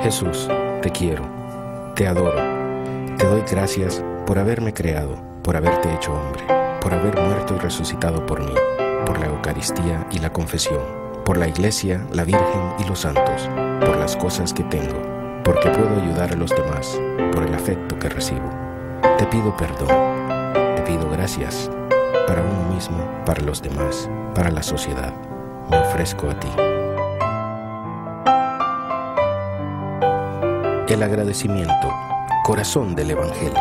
Jesús, te quiero, te adoro, te doy gracias por haberme creado, por haberte hecho hombre, por haber muerto y resucitado por mí, por la Eucaristía y la confesión, por la Iglesia, la Virgen y los santos, por las cosas que tengo, porque puedo ayudar a los demás, por el afecto que recibo. Te pido perdón, te pido gracias, para uno mismo, para los demás, para la sociedad. Me ofrezco a ti. El agradecimiento, corazón del Evangelio.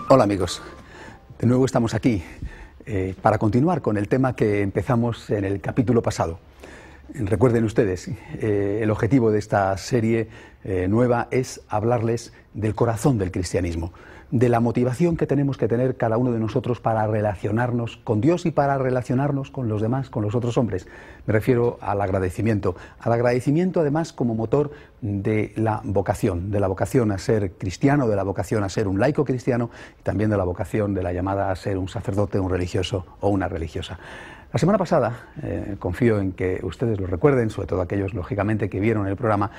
Hola amigos, de nuevo estamos aquí para continuar con el tema que empezamos en el capítulo pasado. Recuerden ustedes, el objetivo de esta serie nueva es hablarles del corazón del cristianismo, de la motivación que tenemos que tener cada uno de nosotros para relacionarnos con Dios y para relacionarnos con los demás, con los otros hombres. Me refiero al agradecimiento además como motor de la vocación a ser cristiano, de la vocación a ser un laico cristiano y también de la vocación de la llamada a ser un sacerdote, un religioso o una religiosa. La semana pasada, confío en que ustedes lo recuerden, sobre todo aquellos, lógicamente, que vieron el programa.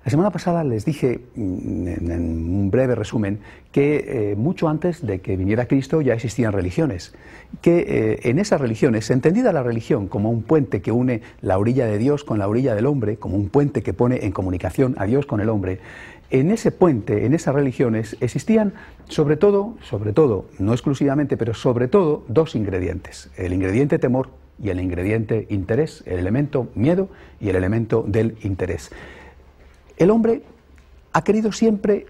La semana pasada les dije, en un breve resumen, que mucho antes de que viniera Cristo ya existían religiones, que en esas religiones, entendida la religión como un puente que une la orilla de Dios con la orilla del hombre, como un puente que pone en comunicación a Dios con el hombre, en ese puente, en esas religiones, existían sobre todo, no exclusivamente, pero sobre todo, dos ingredientes: el ingrediente temor y el ingrediente interés, el elemento miedo y el elemento del interés. El hombre ha querido siempre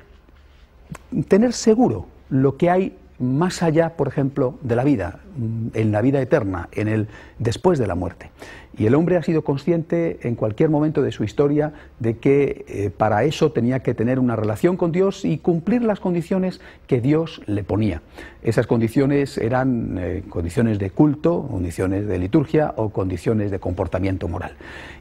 tener seguro lo que hay más allá, por ejemplo, de la vida, en la vida eterna, en el después de la muerte. Y el hombre ha sido consciente en cualquier momento de su historia de que para eso tenía que tener una relación con Dios y cumplir las condiciones que Dios le ponía. Esas condiciones eran condiciones de culto, condiciones de liturgia o condiciones de comportamiento moral.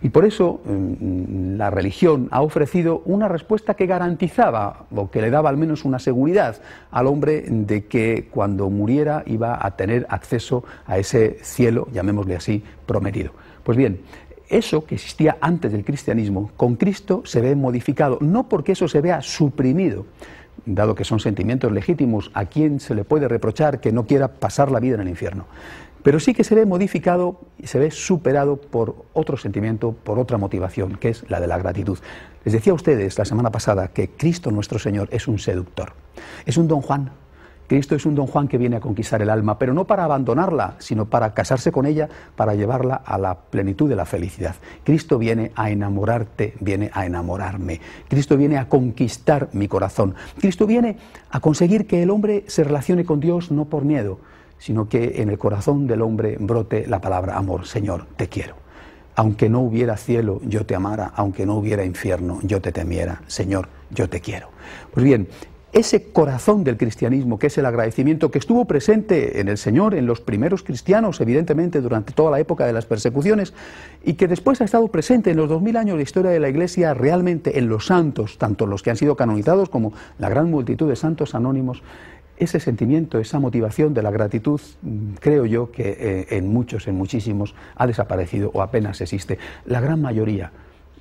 Y por eso la religión ha ofrecido una respuesta que garantizaba, o que le daba al menos una seguridad al hombre de que cuando muriera iba a tener acceso a ese cielo, llamémosle así, prometido. Pues bien, eso que existía antes del cristianismo, con Cristo se ve modificado, no porque eso se vea suprimido, dado que son sentimientos legítimos, a quien se le puede reprochar que no quiera pasar la vida en el infierno, pero sí que se ve modificado y se ve superado por otro sentimiento, por otra motivación, que es la de la gratitud. Les decía a ustedes la semana pasada que Cristo nuestro Señor es un seductor, es un Don Juan. Cristo es un Don Juan que viene a conquistar el alma, pero no para abandonarla, sino para casarse con ella, para llevarla a la plenitud de la felicidad. Cristo viene a enamorarte, viene a enamorarme. Cristo viene a conquistar mi corazón. Cristo viene a conseguir que el hombre se relacione con Dios no por miedo, sino que en el corazón del hombre brote la palabra amor. Señor, te quiero. Aunque no hubiera cielo, yo te amara. Aunque no hubiera infierno, yo te temiera. Señor, yo te quiero. Pues bien, ese corazón del cristianismo, que es el agradecimiento, que estuvo presente en el Señor, en los primeros cristianos, evidentemente, durante toda la época de las persecuciones, y que después ha estado presente en los 2000 años de historia de la Iglesia, realmente en los santos, tanto los que han sido canonizados como la gran multitud de santos anónimos. Ese sentimiento, esa motivación de la gratitud, creo yo que en muchos, en muchísimos, ha desaparecido o apenas existe. La gran mayoría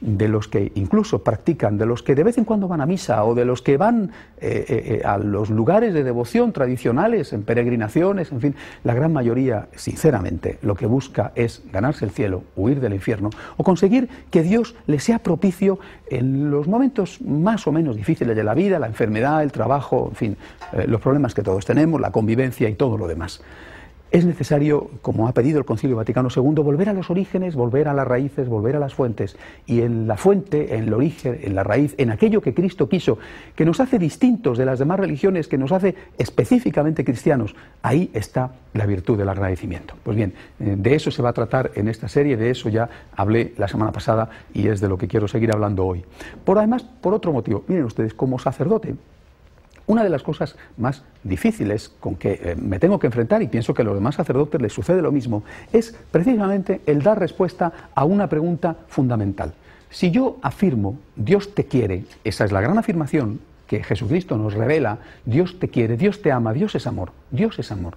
de los que incluso practican, de los que de vez en cuando van a misa o de los que van a los lugares de devoción tradicionales, en peregrinaciones, en fin, la gran mayoría, sinceramente, lo que busca es ganarse el cielo, huir del infierno o conseguir que Dios le sea propicio en los momentos más o menos difíciles de la vida, la enfermedad, el trabajo, en fin, los problemas que todos tenemos, la convivencia y todo lo demás. Es necesario, como ha pedido el Concilio Vaticano II, volver a los orígenes, volver a las raíces, volver a las fuentes. Y en la fuente, en el origen, en la raíz, en aquello que Cristo quiso, que nos hace distintos de las demás religiones, que nos hace específicamente cristianos, ahí está la virtud del agradecimiento. Pues bien, de eso se va a tratar en esta serie, de eso ya hablé la semana pasada y es de lo que quiero seguir hablando hoy. Además, por otro motivo, miren ustedes, como sacerdote, una de las cosas más difíciles con que me tengo que enfrentar, y pienso que a los demás sacerdotes les sucede lo mismo, es precisamente el dar respuesta a una pregunta fundamental. Si yo afirmo, Dios te quiere, esa es la gran afirmación, que Jesucristo nos revela, Dios te quiere, Dios te ama, Dios es amor, Dios es amor.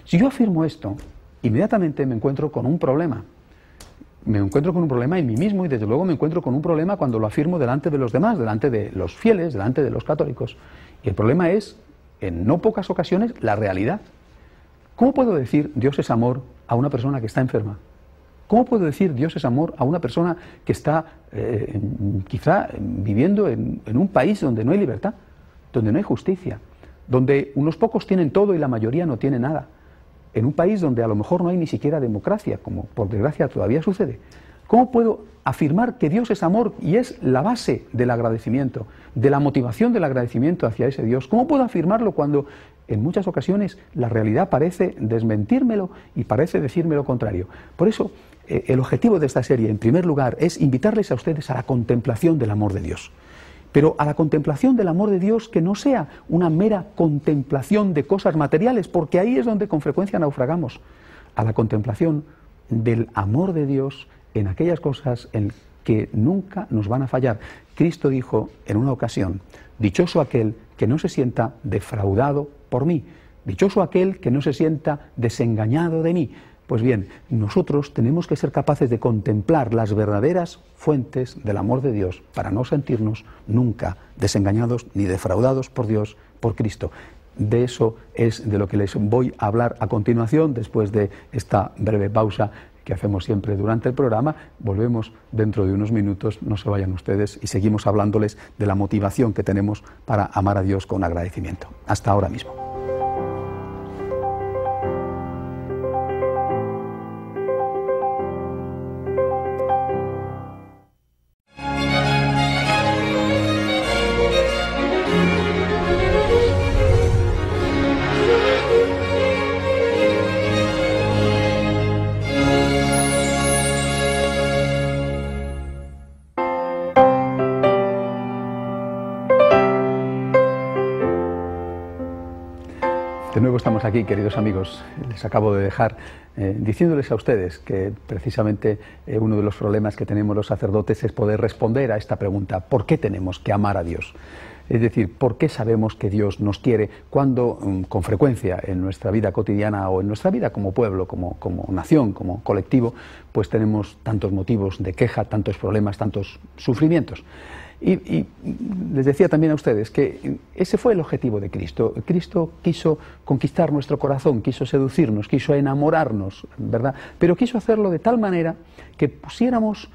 Si yo afirmo esto, inmediatamente me encuentro con un problema. Me encuentro con un problema en mí mismo y desde luego me encuentro con un problema cuando lo afirmo delante de los demás, delante de los fieles, delante de los católicos. Y el problema es, en no pocas ocasiones, la realidad. ¿Cómo puedo decir Dios es amor a una persona que está enferma? ¿Cómo puedo decir Dios es amor a una persona que está quizá viviendo en un país donde no hay libertad, donde no hay justicia, donde unos pocos tienen todo y la mayoría no tiene nada? En un país donde a lo mejor no hay ni siquiera democracia, como por desgracia todavía sucede. ¿Cómo puedo afirmar que Dios es amor y es la base del agradecimiento, de la motivación del agradecimiento hacia ese Dios? ¿Cómo puedo afirmarlo cuando en muchas ocasiones la realidad parece desmentírmelo y parece decirme lo contrario? Por eso, el objetivo de esta serie, en primer lugar, es invitarles a ustedes a la contemplación del amor de Dios. Pero a la contemplación del amor de Dios que no sea una mera contemplación de cosas materiales, porque ahí es donde con frecuencia naufragamos. A la contemplación del amor de Dios en aquellas cosas en que nunca nos van a fallar. Cristo dijo en una ocasión: dichoso aquel que no se sienta defraudado por mí, dichoso aquel que no se sienta desengañado de mí. Pues bien, nosotros tenemos que ser capaces de contemplar las verdaderas fuentes del amor de Dios para no sentirnos nunca desengañados ni defraudados por Dios, por Cristo. De eso es de lo que les voy a hablar a continuación, después de esta breve pausa que hacemos siempre durante el programa. Volvemos dentro de unos minutos, no se vayan ustedes, y seguimos hablándoles de la motivación que tenemos para amar a Dios con agradecimiento. Hasta ahora mismo. De nuevo estamos aquí, queridos amigos. Les acabo de dejar diciéndoles a ustedes que precisamente uno de los problemas que tenemos los sacerdotes es poder responder a esta pregunta: ¿por qué tenemos que amar a Dios? Es decir, ¿por qué sabemos que Dios nos quiere cuando con frecuencia en nuestra vida cotidiana o en nuestra vida como pueblo, como nación, como colectivo, pues tenemos tantos motivos de queja, tantos problemas, tantos sufrimientos? Y les decía también a ustedes que ese fue el objetivo de Cristo. Cristo quiso conquistar nuestro corazón, quiso seducirnos, quiso enamorarnos, ¿verdad? Pero quiso hacerlo de tal manera que pusiéramos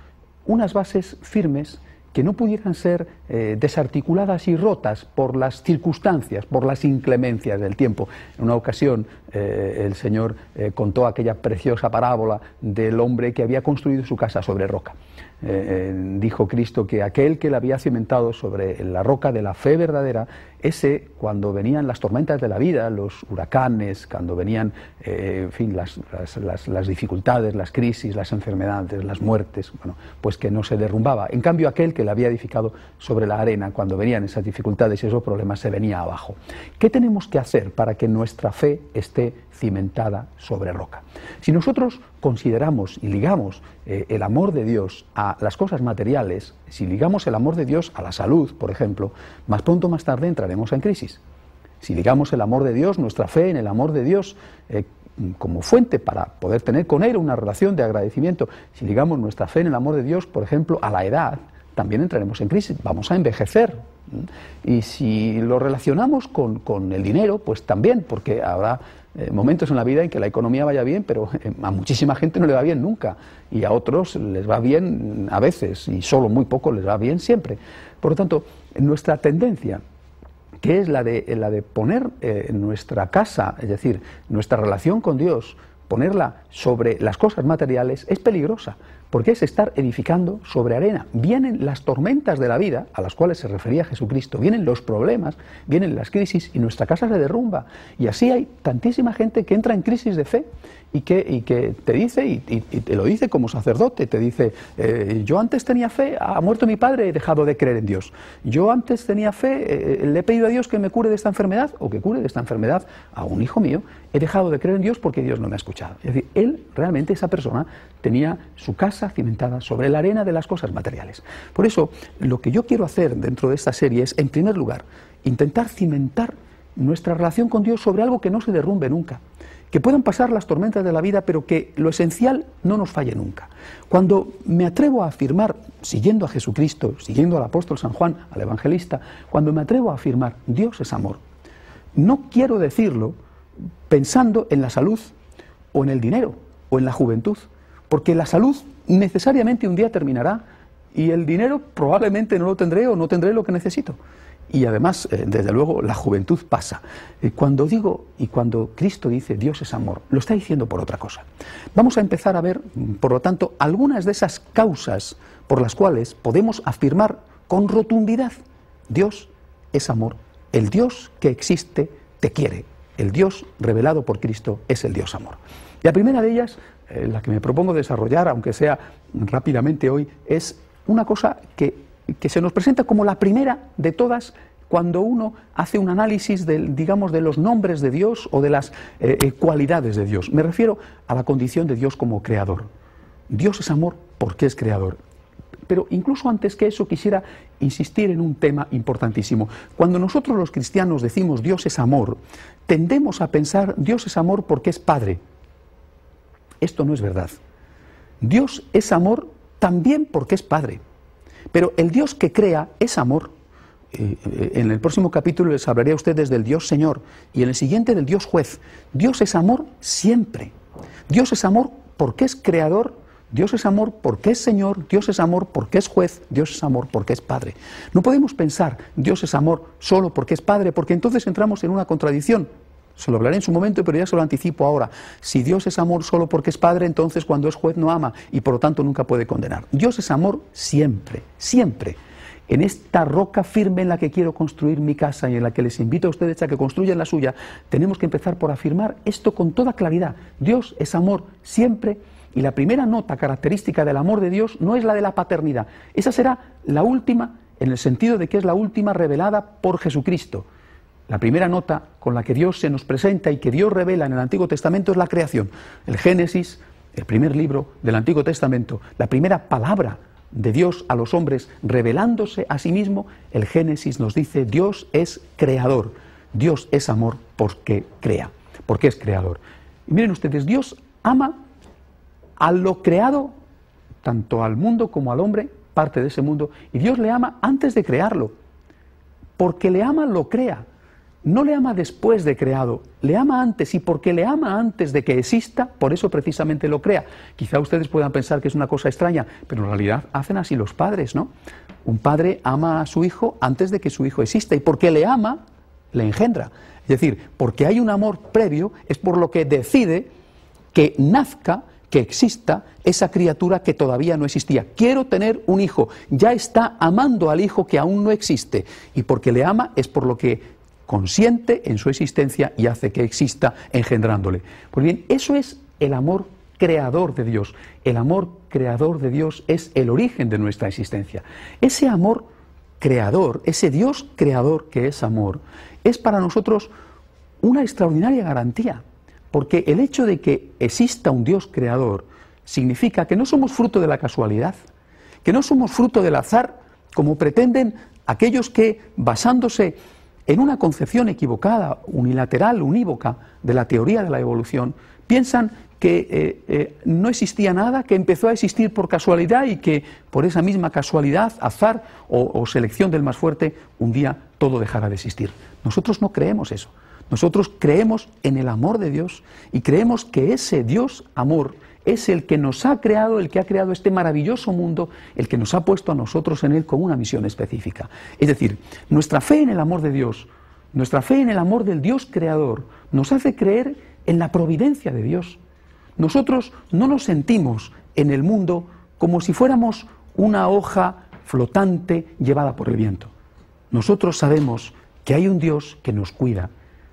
unas bases firmes que no pudieran ser desarticuladas y rotas por las circunstancias, por las inclemencias del tiempo. En una ocasión el Señor contó aquella preciosa parábola del hombre que había construido su casa sobre roca. Dijo Cristo que aquel que la había cimentado sobre la roca de la fe verdadera, ese, cuando venían las tormentas de la vida, los huracanes, cuando venían en fin, las dificultades, las crisis, las enfermedades, las muertes, bueno, pues que no se derrumbaba. En cambio, aquel que la había edificado sobre la arena, cuando venían esas dificultades y esos problemas, se venía abajo. ¿Qué tenemos que hacer para que nuestra fe esté cimentada sobre roca? Si nosotros consideramos y ligamos el amor de Dios a las cosas materiales, si ligamos el amor de Dios a la salud, por ejemplo, más pronto o más tarde entraremos en crisis. Si ligamos el amor de Dios, nuestra fe en el amor de Dios como fuente para poder tener con Él una relación de agradecimiento, si ligamos nuestra fe en el amor de Dios, por ejemplo, a la edad, también entraremos en crisis, vamos a envejecer. Y si lo relacionamos con el dinero, pues también, porque habrá momentos en la vida en que la economía vaya bien, pero a muchísima gente no le va bien nunca, y a otros les va bien a veces, y solo muy poco les va bien siempre. Por lo tanto, nuestra tendencia, que es la de poner nuestra casa, es decir, nuestra relación con Dios, ponerla sobre las cosas materiales, es peligrosa, porque es estar edificando sobre arena. Vienen las tormentas de la vida, a las cuales se refería Jesucristo, vienen los problemas, vienen las crisis, y nuestra casa se derrumba. Y así hay tantísima gente que entra en crisis de fe, y que te dice, y te lo dice como sacerdote, te dice: yo antes tenía fe, ha muerto mi padre, he dejado de creer en Dios. Yo antes tenía fe, le he pedido a Dios que me cure de esta enfermedad, o que cure de esta enfermedad a un hijo mío, he dejado de creer en Dios porque Dios no me ha escuchado. Es decir, él, realmente, esa persona, tenía su casa cimentada sobre la arena de las cosas materiales. Por eso, lo que yo quiero hacer dentro de esta serie es, en primer lugar, intentar cimentar nuestra relación con Dios sobre algo que no se derrumbe nunca. Que puedan pasar las tormentas de la vida, pero que lo esencial no nos falle nunca. Cuando me atrevo a afirmar, siguiendo a Jesucristo, siguiendo al apóstol San Juan, al evangelista, cuando me atrevo a afirmar, Dios es amor, no quiero decirlo pensando en la salud, o en el dinero, o en la juventud, porque la salud necesariamente un día terminará, y el dinero probablemente no lo tendré o no tendré lo que necesito. Y además, desde luego, la juventud pasa. Cuando digo y cuando Cristo dice Dios es amor, lo está diciendo por otra cosa. Vamos a empezar a ver, por lo tanto, algunas de esas causas por las cuales podemos afirmar con rotundidad, Dios es amor. El Dios que existe te quiere. El Dios revelado por Cristo es el Dios amor. La primera de ellas, la que me propongo desarrollar, aunque sea rápidamente hoy, es una cosa que se nos presenta como la primera de todas cuando uno hace un análisis digamos, de los nombres de Dios o de las cualidades de Dios. Me refiero a la condición de Dios como creador. Dios es amor porque es creador. Pero incluso antes que eso quisiera insistir en un tema importantísimo. Cuando nosotros los cristianos decimos Dios es amor, tendemos a pensar Dios es amor porque es Padre. Esto no es verdad. Dios es amor también porque es Padre. Pero el Dios que crea es amor. En el próximo capítulo les hablaré a ustedes del Dios Señor y en el siguiente del Dios Juez. Dios es amor siempre. Dios es amor porque es creador, Dios es amor porque es Señor, Dios es amor porque es Juez, Dios es amor porque es Padre. No podemos pensar Dios es amor solo porque es Padre, porque entonces entramos en una contradicción. Se lo hablaré en su momento, pero ya se lo anticipo ahora. Si Dios es amor solo porque es Padre, entonces cuando es juez no ama y por lo tanto nunca puede condenar. Dios es amor siempre, siempre. En esta roca firme en la que quiero construir mi casa y en la que les invito a ustedes a que construyan la suya, tenemos que empezar por afirmar esto con toda claridad. Dios es amor siempre y la primera nota característica del amor de Dios no es la de la paternidad. Esa será la última en el sentido de que es la última revelada por Jesucristo. La primera nota con la que Dios se nos presenta y que Dios revela en el Antiguo Testamento es la creación. El Génesis, el primer libro del Antiguo Testamento, la primera palabra de Dios a los hombres revelándose a sí mismo, el Génesis nos dice Dios es creador, Dios es amor porque crea, porque es creador. Y miren ustedes, Dios ama a lo creado, tanto al mundo como al hombre, parte de ese mundo, y Dios le ama antes de crearlo, porque le ama lo crea. No le ama después de creado, le ama antes, y porque le ama antes de que exista, por eso precisamente lo crea. Quizá ustedes puedan pensar que es una cosa extraña, pero en realidad hacen así los padres, ¿no? Un padre ama a su hijo antes de que su hijo exista, y porque le ama, le engendra. Es decir, porque hay un amor previo, es por lo que decide que nazca, que exista esa criatura que todavía no existía. Quiero tener un hijo, ya está amando al hijo que aún no existe, y porque le ama es por lo que consiente en su existencia y hace que exista engendrándole. Pues bien, eso es el amor creador de Dios. El amor creador de Dios es el origen de nuestra existencia. Ese amor creador, ese Dios creador que es amor, es para nosotros una extraordinaria garantía, porque el hecho de que exista un Dios creador significa que no somos fruto de la casualidad, que no somos fruto del azar, como pretenden aquellos que, basándose en una concepción equivocada, unilateral, unívoca de la teoría de la evolución, piensan que no existía nada, que empezó a existir por casualidad y que por esa misma casualidad, azar o selección del más fuerte, un día todo dejará de existir. Nosotros no creemos eso. Nosotros creemos en el amor de Dios y creemos que ese Dios amor es el que nos ha creado, el que ha creado este maravilloso mundo, el que nos ha puesto a nosotros en él con una misión específica. Es decir, nuestra fe en el amor de Dios, nuestra fe en el amor del Dios creador, nos hace creer en la providencia de Dios. Nosotros no nos sentimos en el mundo como si fuéramos una hoja flotante llevada por el viento. Nosotros sabemos que hay un Dios que nos cuida.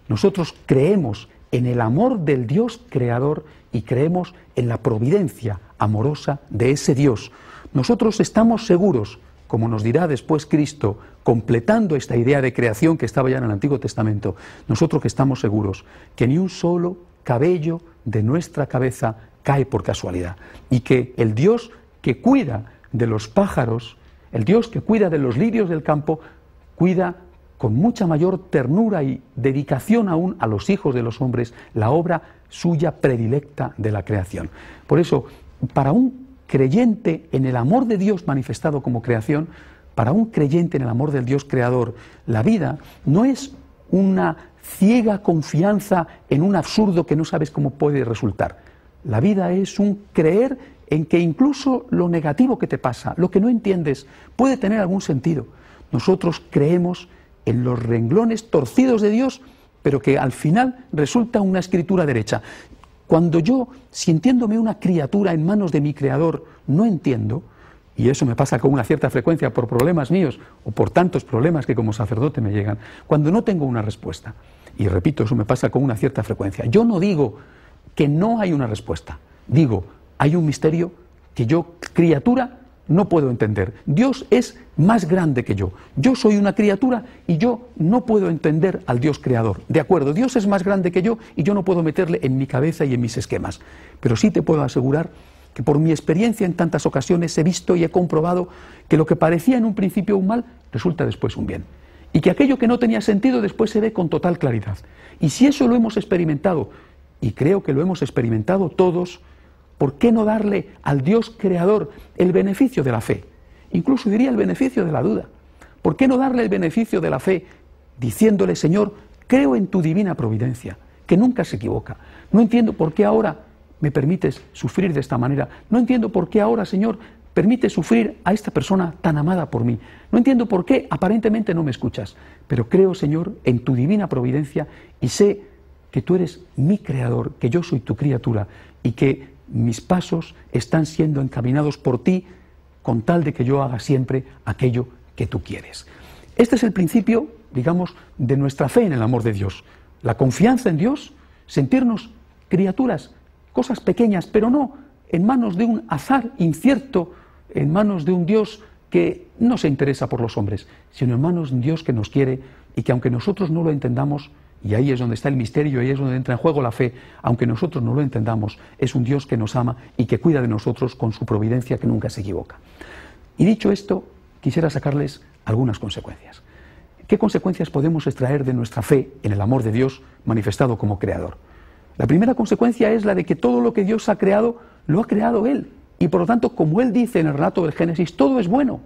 Nosotros creemos en el amor del Dios creador y creemos en la providencia amorosa de ese Dios. Nosotros estamos seguros, como nos dirá después Cristo, completando esta idea de creación que estaba ya en el Antiguo Testamento, nosotros que estamos seguros que ni un solo cabello de nuestra cabeza cae por casualidad y que el Dios que cuida de los pájaros, el Dios que cuida de los lirios del campo, cuida con mucha mayor ternura y dedicación aún a los hijos de los hombres, la obra suya predilecta de la creación. Por eso, para un creyente en el amor de Dios manifestado como creación, para un creyente en el amor del Dios creador, la vida no es una ciega confianza en un absurdo que no sabes cómo puede resultar. La vida es un creer en que incluso lo negativo que te pasa, lo que no entiendes, puede tener algún sentido. Nosotros creemos en los renglones torcidos de Dios, pero que al final resulta una escritura derecha. Cuando yo, sintiéndome una criatura en manos de mi Creador, no entiendo, y eso me pasa con una cierta frecuencia por problemas míos o por tantos problemas que como sacerdote me llegan, cuando no tengo una respuesta, y repito, eso me pasa con una cierta frecuencia, yo no digo que no hay una respuesta, digo, hay un misterio que yo, criatura, no puedo entender. Dios es más grande que yo. Yo soy una criatura y yo no puedo entender al Dios creador. De acuerdo, Dios es más grande que yo y yo no puedo meterle en mi cabeza y en mis esquemas. Pero sí te puedo asegurar que por mi experiencia en tantas ocasiones he visto y he comprobado que lo que parecía en un principio un mal resulta después un bien. Y que aquello que no tenía sentido después se ve con total claridad. Y si eso lo hemos experimentado, y creo que lo hemos experimentado todos, ¿por qué no darle al Dios creador el beneficio de la fe? Incluso diría el beneficio de la duda. ¿Por qué no darle el beneficio de la fe diciéndole, Señor, creo en tu divina providencia, que nunca se equivoca? No entiendo por qué ahora me permites sufrir de esta manera. No entiendo por qué ahora, Señor, permites sufrir a esta persona tan amada por mí. No entiendo por qué aparentemente no me escuchas. Pero creo, Señor, en tu divina providencia y sé que tú eres mi creador, que yo soy tu criatura y que mis pasos están siendo encaminados por ti con tal de que yo haga siempre aquello que tú quieres. Este es el principio, digamos, de nuestra fe en el amor de Dios. La confianza en Dios, sentirnos criaturas, cosas pequeñas, pero no en manos de un azar incierto, en manos de un Dios que no se interesa por los hombres, sino en manos de un Dios que nos quiere y que aunque nosotros no lo entendamos, y ahí es donde está el misterio, ahí es donde entra en juego la fe, aunque nosotros no lo entendamos, es un Dios que nos ama y que cuida de nosotros con su providencia que nunca se equivoca. Y dicho esto, quisiera sacarles algunas consecuencias. ¿Qué consecuencias podemos extraer de nuestra fe en el amor de Dios manifestado como creador? La primera consecuencia es la de que todo lo que Dios ha creado, lo ha creado Él. Y por lo tanto, como Él dice en el relato del Génesis, todo es bueno.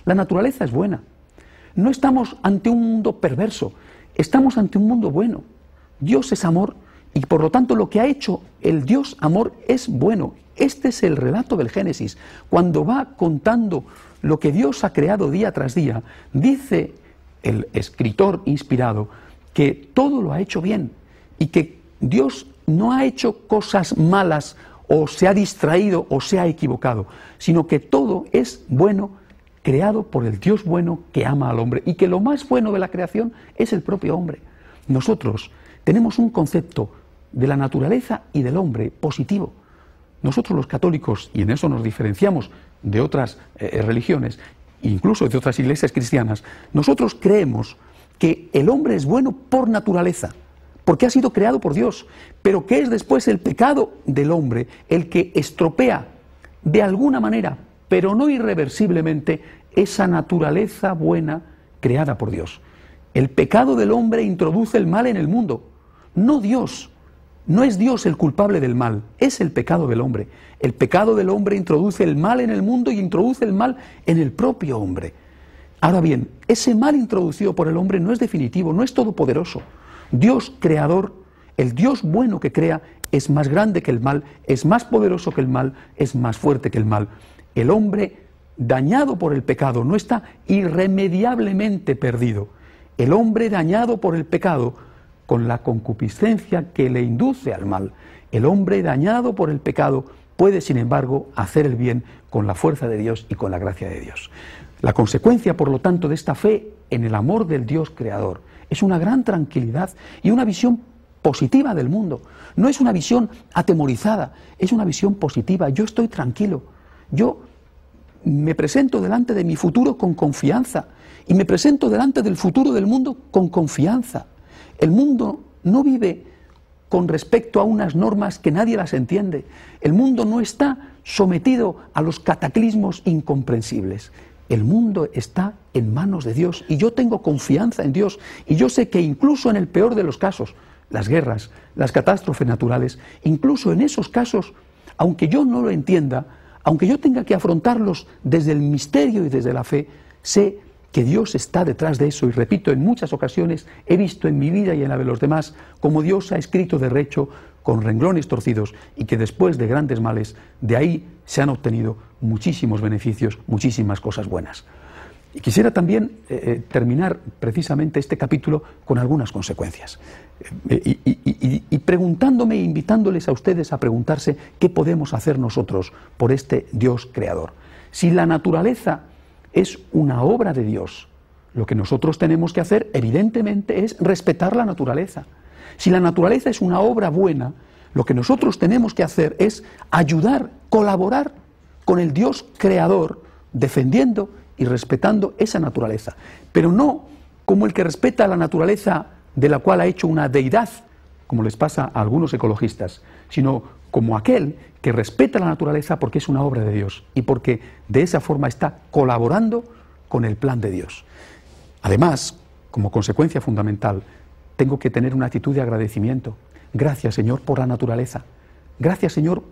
La naturaleza es buena. No estamos ante un mundo perverso. Estamos ante un mundo bueno. Dios es amor y por lo tanto lo que ha hecho el Dios amor es bueno. Este es el relato del Génesis. Cuando va contando lo que Dios ha creado día tras día, dice el escritor inspirado que todo lo ha hecho bien y que Dios no ha hecho cosas malas o se ha distraído o se ha equivocado, sino que todo es bueno, creado por el Dios bueno que ama al hombre y que lo más bueno de la creación es el propio hombre. Nosotros tenemos un concepto de la naturaleza y del hombre positivo. Nosotros los católicos, y en eso nos diferenciamos de otras religiones, incluso de otras iglesias cristianas, nosotros creemos que el hombre es bueno por naturaleza, porque ha sido creado por Dios, pero que es después el pecado del hombre el que estropea de alguna manera, pero no irreversiblemente, esa naturaleza buena creada por Dios. El pecado del hombre introduce el mal en el mundo, no Dios. No es Dios el culpable del mal, es el pecado del hombre. El pecado del hombre introduce el mal en el mundo y introduce el mal en el propio hombre. Ahora bien, ese mal introducido por el hombre no es definitivo, no es todopoderoso. Dios creador, el Dios bueno que crea, es más grande que el mal, es más poderoso que el mal, es más fuerte que el mal. El hombre dañado por el pecado no está irremediablemente perdido. El hombre dañado por el pecado, con la concupiscencia que le induce al mal, el hombre dañado por el pecado puede, sin embargo, hacer el bien con la fuerza de Dios y con la gracia de Dios. La consecuencia, por lo tanto, de esta fe en el amor del Dios creador es una gran tranquilidad y una visión positiva del mundo. No es una visión atemorizada, es una visión positiva. Yo estoy tranquilo. Yo me presento delante de mi futuro con confianza y me presento delante del futuro del mundo con confianza. El mundo no vive con respecto a unas normas que nadie las entiende. El mundo no está sometido a los cataclismos incomprensibles. el mundo está en manos de Dios y yo tengo confianza en Dios y yo sé que incluso en el peor de los casos, las guerras, las catástrofes naturales, incluso en esos casos, aunque yo no lo entienda, aunque yo tenga que afrontarlos desde el misterio y desde la fe, sé que Dios está detrás de eso y repito, en muchas ocasiones he visto en mi vida y en la de los demás como Dios ha escrito derecho con renglones torcidos y que después de grandes males, de ahí se han obtenido muchísimos beneficios, muchísimas cosas buenas. Y quisiera también terminar precisamente este capítulo con algunas consecuencias y preguntándome e invitándoles a ustedes a preguntarse qué podemos hacer nosotros por este Dios creador. Si la naturaleza es una obra de Dios, lo que nosotros tenemos que hacer evidentemente es respetar la naturaleza. Si la naturaleza es una obra buena, lo que nosotros tenemos que hacer es ayudar, colaborar con el Dios creador, defendiendo y respetando esa naturaleza. Pero no como el que respeta la naturaleza de la cual ha hecho una deidad, como les pasa a algunos ecologistas, sino como aquel que respeta la naturaleza porque es una obra de Dios y porque de esa forma está colaborando con el plan de Dios. Además, como consecuencia fundamental, tengo que tener una actitud de agradecimiento. Gracias, Señor, por la naturaleza. Gracias, Señor,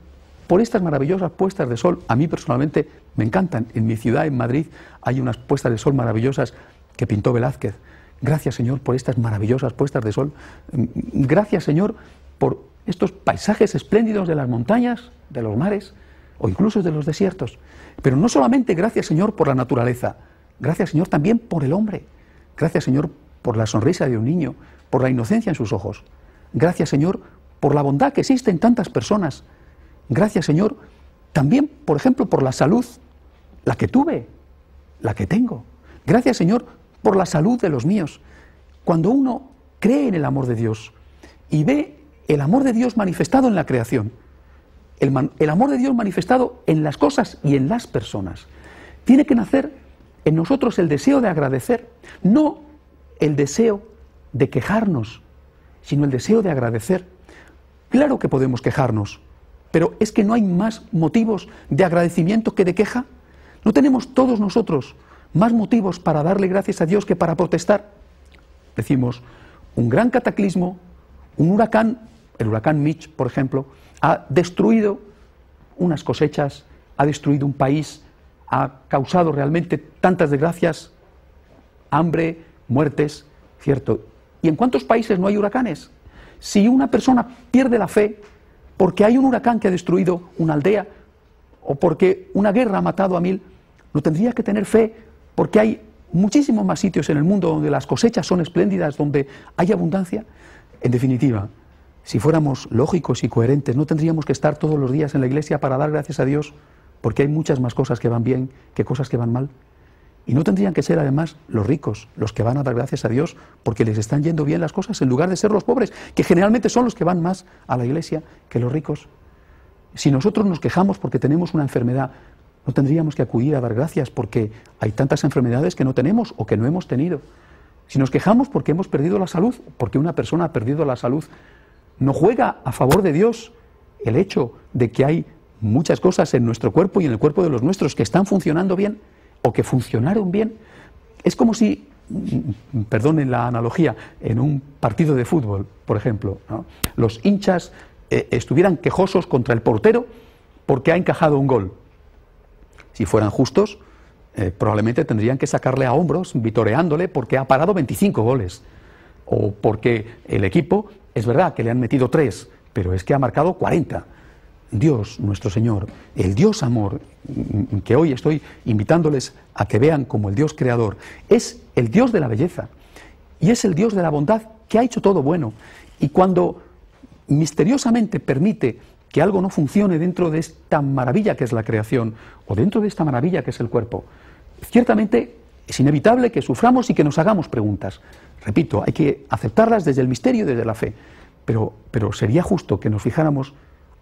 por estas maravillosas puestas de sol. A mí personalmente me encantan. En mi ciudad, en Madrid, hay unas puestas de sol maravillosas que pintó Velázquez. Gracias, Señor, por estas maravillosas puestas de sol. Gracias, Señor, por estos paisajes espléndidos de las montañas, de los mares o incluso de los desiertos. Pero no solamente gracias, Señor, por la naturaleza. Gracias, Señor, también por el hombre. Gracias, Señor, por la sonrisa de un niño, por la inocencia en sus ojos. Gracias, Señor, por la bondad que existe en tantas personas. Gracias, Señor, también, por ejemplo, por la salud, la que tuve, la que tengo. Gracias, Señor, por la salud de los míos. Cuando uno cree en el amor de Dios y ve el amor de Dios manifestado en la creación, el amor de Dios manifestado en las cosas y en las personas, tiene que nacer en nosotros el deseo de agradecer, no el deseo de quejarnos, sino el deseo de agradecer. Claro que podemos quejarnos, pero es que no hay más motivos de agradecimiento que de queja. ¿No tenemos todos nosotros más motivos para darle gracias a Dios que para protestar? Decimos, un gran cataclismo, un huracán, el huracán Mitch, por ejemplo, ha destruido unas cosechas, ha destruido un país, ha causado realmente tantas desgracias, hambre, muertes, ¿cierto? ¿Y en cuántos países no hay huracanes? Si una persona pierde la fe porque hay un huracán que ha destruido una aldea o porque una guerra ha matado a 1000, ¿no tendría que tener fe porque hay muchísimos más sitios en el mundo donde las cosechas son espléndidas, donde hay abundancia? En definitiva, si fuéramos lógicos y coherentes, no tendríamos que estar todos los días en la iglesia para dar gracias a Dios porque hay muchas más cosas que van bien que cosas que van mal. Y no tendrían que ser además los ricos los que van a dar gracias a Dios porque les están yendo bien las cosas en lugar de ser los pobres, que generalmente son los que van más a la iglesia que los ricos. Si nosotros nos quejamos porque tenemos una enfermedad, no tendríamos que acudir a dar gracias porque hay tantas enfermedades que no tenemos o que no hemos tenido. Si nos quejamos porque hemos perdido la salud, porque una persona ha perdido la salud, no juega a favor de Dios el hecho de que hay muchas cosas en nuestro cuerpo y en el cuerpo de los nuestros que están funcionando bien o que funcionaron bien. Es como si, perdonen la analogía, en un partido de fútbol, por ejemplo, ¿no?, los hinchas estuvieran quejosos contra el portero porque ha encajado un gol. Si fueran justos, probablemente tendrían que sacarle a hombros vitoreándole porque ha parado 25 goles. O porque el equipo, es verdad que le han metido 3, pero es que ha marcado 40. Dios, nuestro Señor, el Dios amor, que hoy estoy invitándoles a que vean como el Dios creador, es el Dios de la belleza y es el Dios de la bondad que ha hecho todo bueno. Y cuando misteriosamente permite que algo no funcione dentro de esta maravilla que es la creación o dentro de esta maravilla que es el cuerpo, ciertamente es inevitable que suframos y que nos hagamos preguntas. Repito, hay que aceptarlas desde el misterio y desde la fe, pero sería justo que nos fijáramos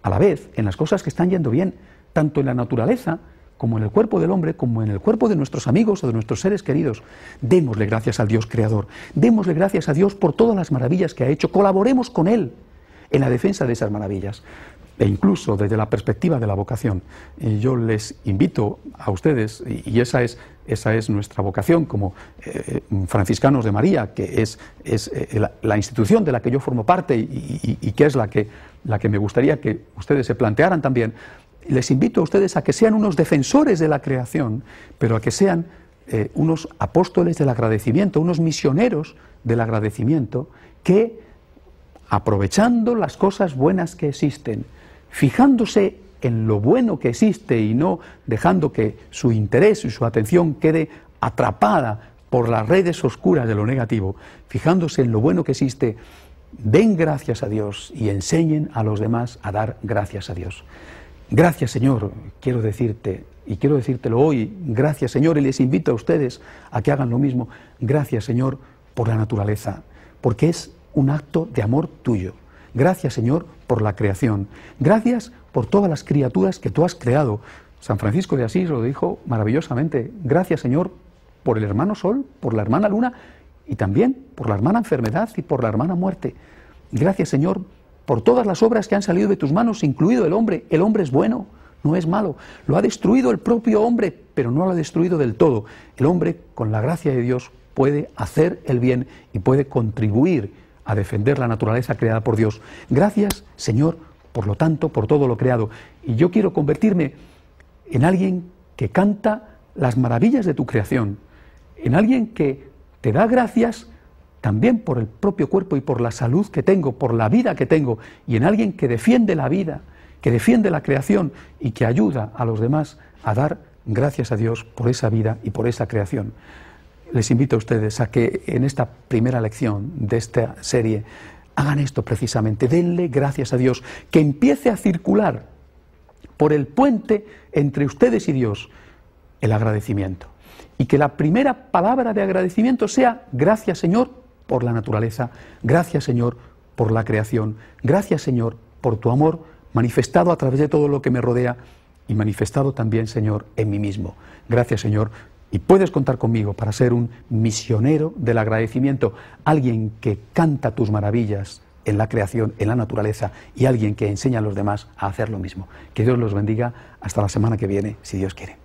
a la vez en las cosas que están yendo bien, tanto en la naturaleza como en el cuerpo del hombre, como en el cuerpo de nuestros amigos o de nuestros seres queridos. Démosle gracias al Dios creador, démosle gracias a Dios por todas las maravillas que ha hecho, colaboremos con Él en la defensa de esas maravillas. e incluso desde la perspectiva de la vocación. Y yo les invito a ustedes, y esa es nuestra vocación como franciscanos de María, que es la institución de la que yo formo parte y que es la que me gustaría que ustedes se plantearan también. Les invito a ustedes a que sean unos defensores de la creación, pero a que sean unos apóstoles del agradecimiento, unos misioneros del agradecimiento, que, aprovechando las cosas buenas que existen, fijándose en lo bueno que existe y no dejando que su interés y su atención quede atrapada por las redes oscuras de lo negativo, fijándose en lo bueno que existe, den gracias a Dios y enseñen a los demás a dar gracias a Dios. Gracias, Señor, quiero decirte, y quiero decírtelo hoy, gracias, Señor, y les invito a ustedes a que hagan lo mismo. Gracias, Señor, por la naturaleza, porque es un acto de amor tuyo. Gracias, Señor, por la creación. Gracias por todas las criaturas que tú has creado. San Francisco de Asís lo dijo maravillosamente. Gracias, Señor, por el hermano Sol, por la hermana Luna y también por la hermana enfermedad y por la hermana muerte. Gracias, Señor, por todas las obras que han salido de tus manos, incluido el hombre. El hombre es bueno, no es malo. Lo ha destruido el propio hombre, pero no lo ha destruido del todo. El hombre, con la gracia de Dios, puede hacer el bien y puede contribuir a defender la naturaleza creada por Dios. Gracias, Señor, por lo tanto, por todo lo creado. Y yo quiero convertirme en alguien que canta las maravillas de tu creación, en alguien que te da gracias también por el propio cuerpo y por la salud que tengo, por la vida que tengo, y en alguien que defiende la vida, que defiende la creación y que ayuda a los demás a dar gracias a Dios por esa vida y por esa creación. Les invito a ustedes a que en esta primera lección de esta serie hagan esto precisamente, denle gracias a Dios, que empiece a circular por el puente entre ustedes y Dios el agradecimiento. Y que la primera palabra de agradecimiento sea gracias, Señor, por la naturaleza, gracias, Señor, por la creación, gracias, Señor, por tu amor manifestado a través de todo lo que me rodea y manifestado también, Señor, en mí mismo. Gracias, Señor. Y puedes contar conmigo para ser un misionero del agradecimiento, alguien que canta tus maravillas en la creación, en la naturaleza, y alguien que enseña a los demás a hacer lo mismo. Que Dios los bendiga. Hasta la semana que viene, si Dios quiere.